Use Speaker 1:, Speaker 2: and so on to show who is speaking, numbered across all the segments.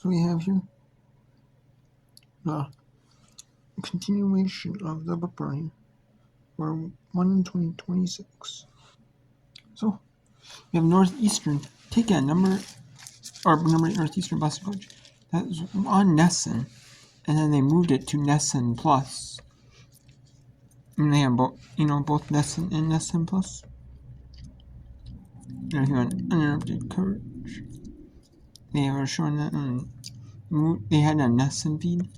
Speaker 1: So we have here the continuation of the book burning for 1/20/26. So we have Northeastern take a number 8 Northeastern basketball coach that was on Nesson, and then they moved it to Nesson Plus. And they have both Nesson and Nesson Plus. They're here on uninterrupted coverage. They were showing that they had a Nesson feed.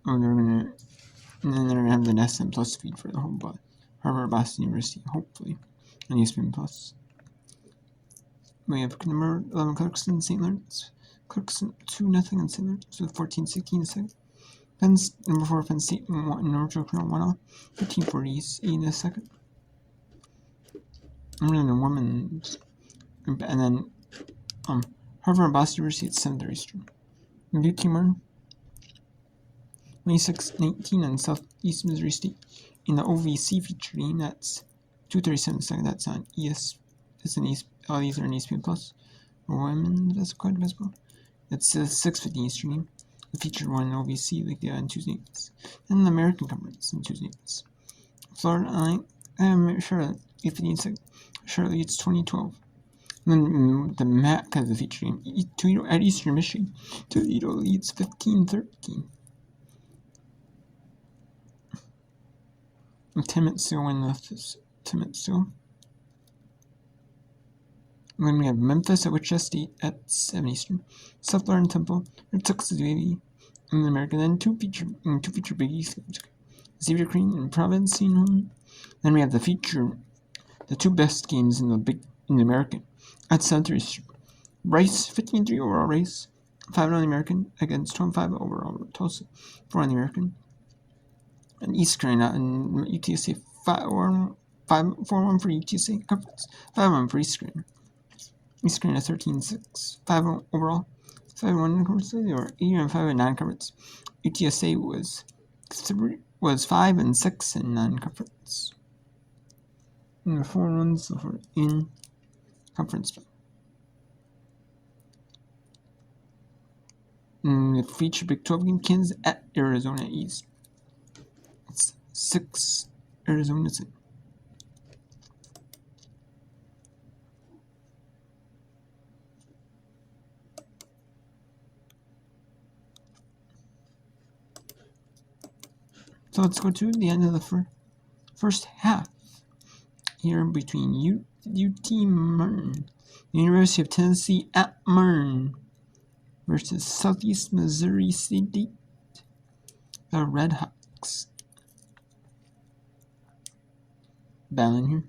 Speaker 1: And then they're gonna have the Nesson Plus feed for the whole Harvard Boston University, hopefully, and ESPN Plus. We have number 11 Clarkson, St. Lawrence. Clarkson 2-0 in St. Lawrence with 14-16 in the second. Number 4 Penn State in North Carolina 1-0, 15-40 in the second. And then the women's, and then Harvard and Boston University at 7:30 Eastern. UT Martin 26-19 on Southeast Missouri State in the OVC feature game. That's 2:37 second. That's on ES. It's an East. All these are in ESPN Plus. Women's basketball. That's a 6:50 Eastern game. The featured one in OVC like they had on Tuesday nights. And the American Conference on Tuesday nights. Florida Charlotte 8:15 second. Charlotte leads 20-12. And then the MAC has the feature game. Toledo at Eastern Michigan. Toledo leads 15-13. And 10 minutes still win the 10 minutes still. And then we have Memphis at Wichita State at 7 Eastern. South Florida and Temple. Or Texas baby in America. Then two feature Big East games. Xavier Crane and Providence in home. Then we have the two best games in the American at 7:30 Eastern. Rice 15-3 overall race. 5 on the American against 25 overall Tulsa. 4 on the American. And East Carolina and UTSA 4-1 for UTSA conference. 5-1 for East Carolina. East Carolina 13-6. 5 overall. 5-1 in conference. They were 8-5 in non-conference. UTSA was 5-6 in non-conference. And the 4-1s were in conference play. And the feature Big 12 game, Kansas at Arizona East. It's 6 Arizona's in. So let's go to the end of the first half here between UT Martin, the University of Tennessee at Martin versus Southeast Missouri State, the Red Hawks. Battling here.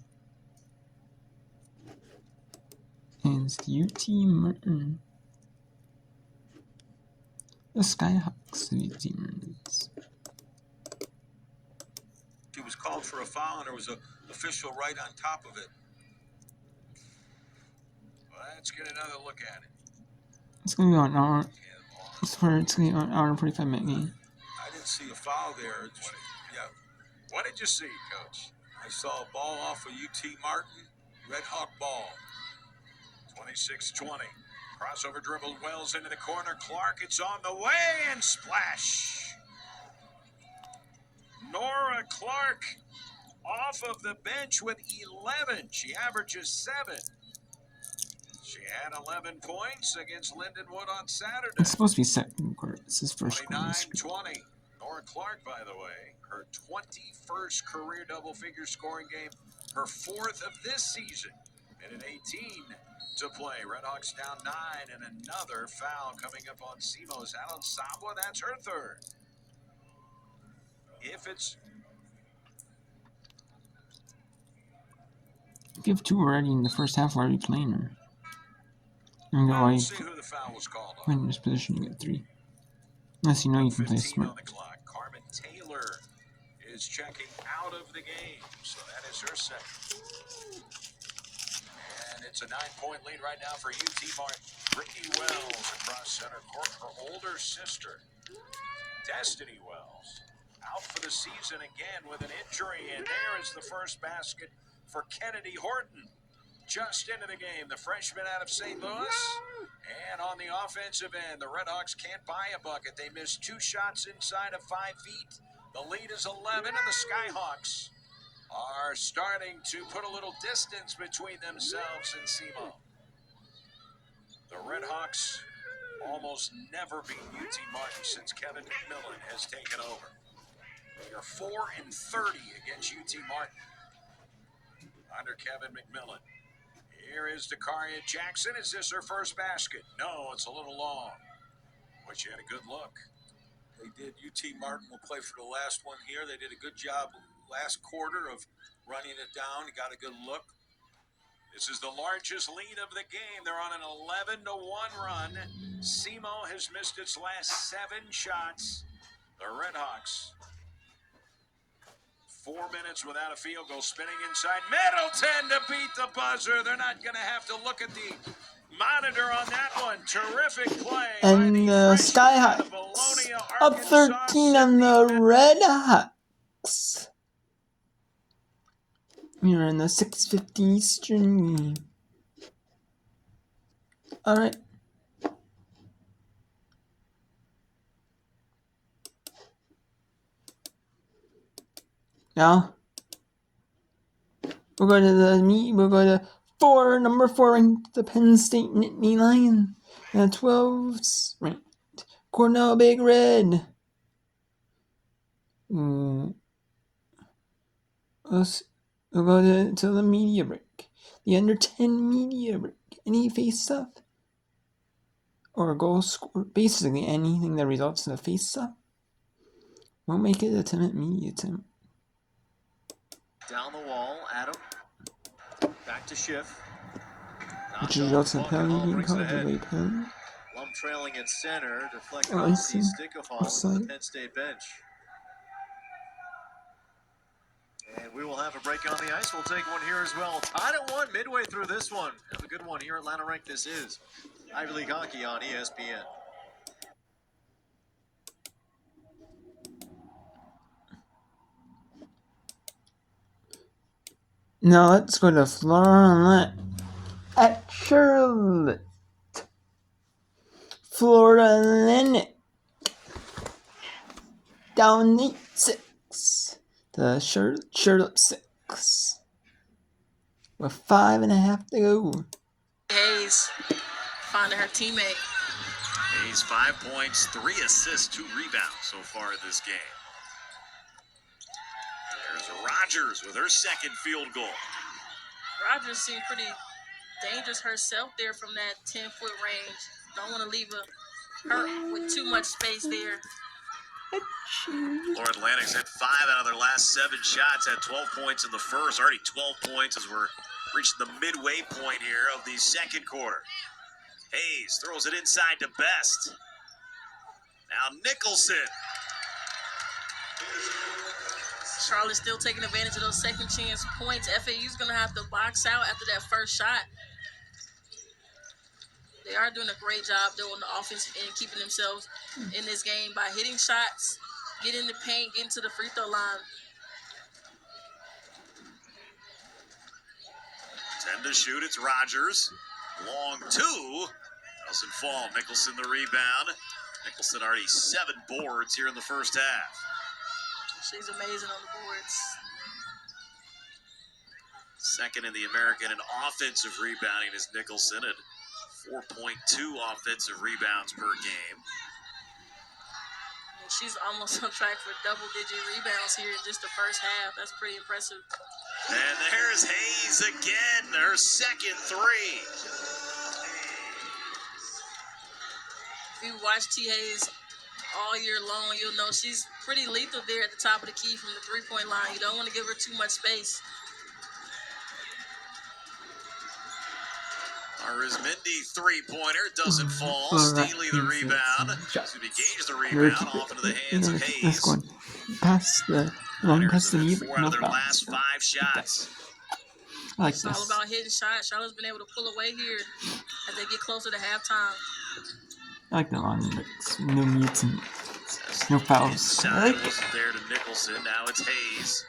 Speaker 1: And it's UT Martin. The Skyhawks of UT Martin.
Speaker 2: He was called for a foul, and there was an official right on top of it. Let's get another look at it.
Speaker 1: It's going to be on an hour. It's going to be an hour and 45-minute game.
Speaker 2: I didn't see a foul there. Yeah. What did you see, Coach? I saw a ball off of UT Martin. Red Hawk ball. 26-20. Crossover dribbled Wells into the corner. Clark, it's on the way, and splash. Nora Clark off of the bench with 11. She averages 7. She had 11 points against Lindenwood on Saturday.
Speaker 1: It's supposed to be second quarter. This is first quarter.
Speaker 2: 29-20. Nora Clark, by the way, her 21st career double-figure scoring game, her 4th of this season. Minute 18 to play. Redhawks down 9, and another foul coming up on Simos. Alan Sabwa, that's her 3rd. If
Speaker 1: you have 2 already in the first half, why are you playing her?
Speaker 2: We'll see who the foul was called on.
Speaker 1: In this position, you get 3. Unless you know you can play smart.
Speaker 2: On the clock. Carmen Taylor is checking out of the game, so that is her 2nd. And it's a 9-point lead right now for UT Martin. Brittany Wells across center court. Her older sister, Destiny Wells, out for the season again with an injury, and there is the first basket for Kennedy Horton. Just into the game, the freshman out of St. Louis, And on the offensive end, the Redhawks can't buy a bucket. They missed 2 shots inside of 5 feet. The lead is 11, and the Skyhawks are starting to put a little distance between themselves and SEMO. The Redhawks almost never beat UT Martin since Kevin McMillan has taken over. They are 4-30 against UT Martin under Kevin McMillan. Here is Dakaria Jackson. Is this her first basket? No, it's a little long. But she had a good look.
Speaker 3: They did. UT Martin will play for the last one here. They did a good job last quarter of running it down. He got a good look.
Speaker 2: This is the largest lead of the game. They're on an 11-1 run. SEMO has missed its last 7 shots. The Redhawks, 4 minutes without a field goal, spinning inside Middleton to beat the buzzer. They're not going to have to look at the monitor on that one. Terrific play.
Speaker 1: And the Skyhawks up 13 on the Redhawks. We're in the 6:50 Eastern game. Alright. Now we'll go to number 4 ranked the Penn State Nittany Lions. And 12th ranked Cornell Big Red. We'll go to the media break. The under 10 media break. Any face-off or a goal score, basically anything that results in a face-off, we'll make it a 10-minute media time.
Speaker 4: Down the wall, Adam. Back to Schiff.
Speaker 1: Which results in a penalty being called away penalty.
Speaker 4: Lum trailing at center, deflected off the stick of Hall to the Penn State bench. And we will have a break on the ice. We'll take one here as well. Tied at 1 midway through this one. Have a good one here at Atlanta Rank. This is Ivy League Hockey on ESPN.
Speaker 1: Now let's go to Florida at Charlotte. Florida Atlantic down 8-6 to Charlotte 6 with 5.5 to go.
Speaker 5: Hayes finding her teammate.
Speaker 2: Hayes 5 points, 3 assists, 2 rebounds so far in this game. There's Rogers with her second field goal.
Speaker 5: Rogers seemed pretty dangerous herself there from that 10-foot range. Don't want to leave her with too much space there.
Speaker 2: Florida Atlantic's hit 5 out of their last 7 shots, had 12 points in the first, already 12 points as we're reaching the midway point here of the second quarter. Hayes throws it inside to Best. Now Nicholson.
Speaker 5: Charlotte's still taking advantage of those second chance points. FAU's going to have to box out after that first shot. They are doing a great job though on the offensive end, keeping themselves in this game by hitting shots, getting in the paint, getting to the free throw line.
Speaker 2: 10 to shoot, it's Rogers. Long 2. Doesn't fall. Nicholson the rebound. Nicholson already 7 boards here in the first half.
Speaker 5: She's amazing on the boards.
Speaker 2: Second in the American in offensive rebounding is Nicholson at 4.2 offensive rebounds per game.
Speaker 5: And she's almost on track for double-digit rebounds here in just the first half. That's pretty impressive.
Speaker 2: And there's Hayes again, her second 3.
Speaker 5: If you watch T. Hayes all year long, you'll know she's pretty lethal there at the top of the key from the three-point line. You don't want to give her too much space.
Speaker 2: Arizmendi three-pointer doesn't fall. Steely the rebound. Gage the rebound off into the hands of Hayes.
Speaker 1: Let's go past the long past the knee, but
Speaker 2: 4 out
Speaker 1: no
Speaker 2: of their
Speaker 1: foul.
Speaker 2: last 5 shots.
Speaker 1: I like
Speaker 5: It's all
Speaker 1: this.
Speaker 5: about hitting shots. Charlotte's been able to pull away here as they get closer to halftime.
Speaker 1: I like the long breaks. No mutes and no fouls. I
Speaker 2: Inside
Speaker 1: like it.
Speaker 2: wasn't there to Nicholson. Now it's Hayes.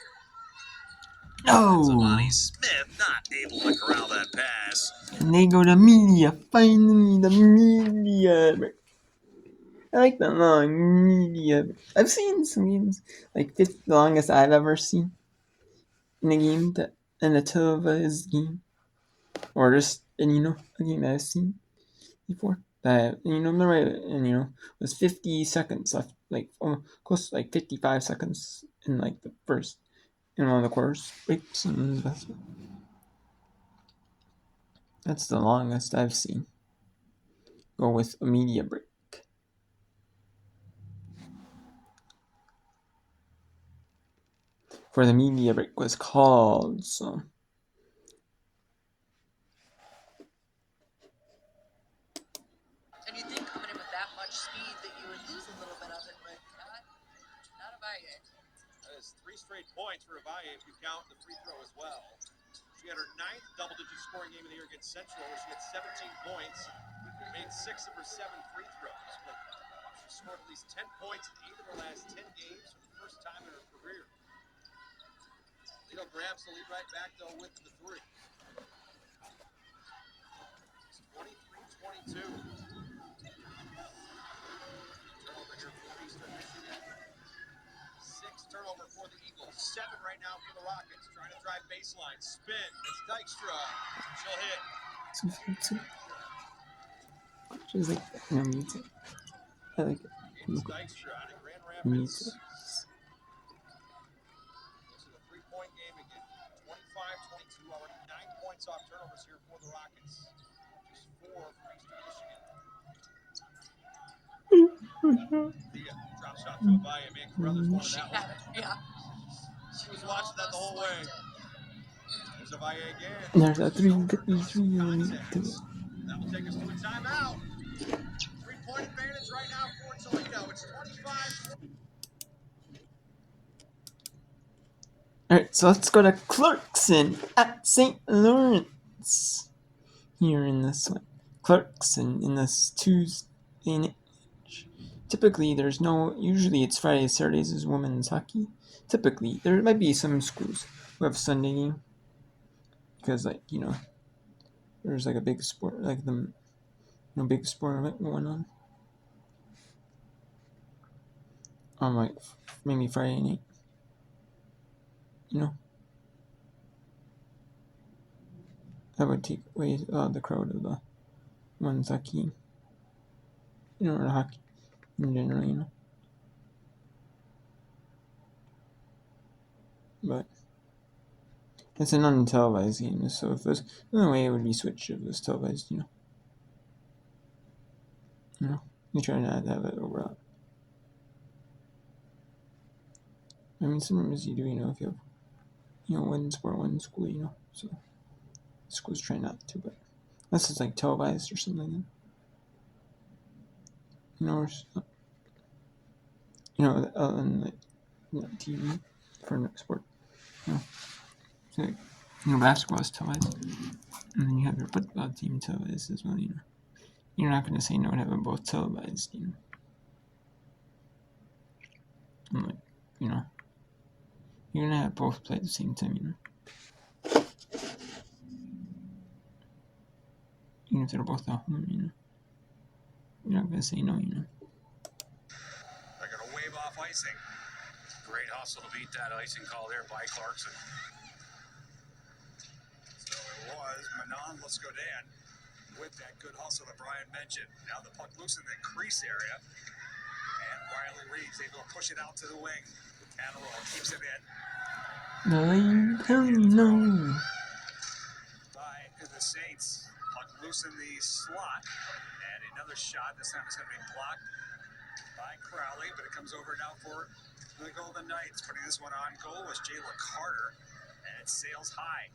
Speaker 1: Oh!
Speaker 2: Smith not able to corral that pass.
Speaker 1: And they go to media. Finally, the media break. I like the long media break. I've seen some games, like the longest I've ever seen in a game, in a televised game. Or just, a game that I've seen before. Remember, it was 50 seconds left, like close to like 55 seconds in like the first, in one of the quarters breaks, and that's the longest I've seen go with a media break. For the media break was called, so.
Speaker 5: And you think coming in with that much speed that you would lose a little bit of it, but not a Valle.
Speaker 4: That is 3 straight points for Valle if you count the free throw as well. She had her 9th double-digit scoring game of the year against Central, where she had 17 points, made 6 of her 7 free throws. But she scored at least 10 points in 8 of her last 10 games for the first time in her career. Lito grabs the lead right back, though, with the 3. It's 23-22. Turnover here for Eastern Michigan. 6 turnover for the Eagles. 7 right now for the Rockets. Trying to drive baseline. Spin. It's Dykstra. She'll hit.
Speaker 1: She's like, music. I like it.
Speaker 4: It's Dykstra out of Grand
Speaker 1: Music.
Speaker 4: Rapids. This is a 3-point game again. 25-22. Already 9 points off turnovers here for the Rockets. Just 4 for Eastern Michigan. Thea drop shot to Avaya. Man, Carruthers wanted that one.
Speaker 5: Yeah.
Speaker 4: She was watching that the whole way. There's Avaya again.
Speaker 1: There's a 3
Speaker 4: That will take us to a timeout. 3-point advantage right now for Toledo. It's 25.
Speaker 1: Alright, so let's go to Clarkson at St. Lawrence. Here in this one. Clarkson in this Tuesday night. Typically, usually it's Fridays, Saturdays is women's hockey. Typically, there might be some schools who have Sunday game. Because, there's like a big sport, like big sport event going on. On like maybe Friday night. That would take away the crowd of the women's hockey. Or hockey in general, But it's an untelevised game, so if there's no way it would be switched if it was televised, You try not to have it overlap. I mean, sometimes you do, if you have, one sport, one school, so schools try not to, but unless it's like televised or something like that. And like, TV for next sport. So, basketball is televised, and then you have your football team televised as well. You're not going to say no to having both televised. And like, you're gonna have both play at the same time. Even if they're both at home, you're not gonna say no.
Speaker 2: They're going to wave off icing. Great hustle to beat that icing call there by Clarkson. So it was Manon Lescodan with that good hustle that Brian mentioned. Now the puck loose in the crease area. And Riley Reeves able to push it out to the wing. Catterall keeps it in.
Speaker 1: No.
Speaker 2: By the Saints. Puck loose in the slot. And another shot. This time it's going to be blocked by Crowley, but it comes over now for the Golden Knights. Putting this one on goal was Jayla Carter, and it sails high.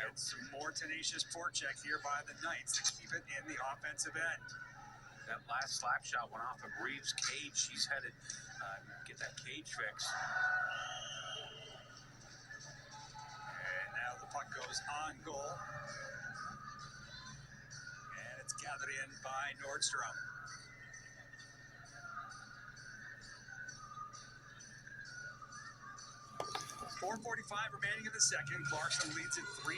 Speaker 2: And some more tenacious forecheck here by the Knights to keep it in the offensive end. That last slap shot went off of Reeves' cage. She's headed get that cage fixed. And now the puck goes on goal. And it's gathered in by Nordstrom. 4:45 remaining in the second. Clarkson leads it 3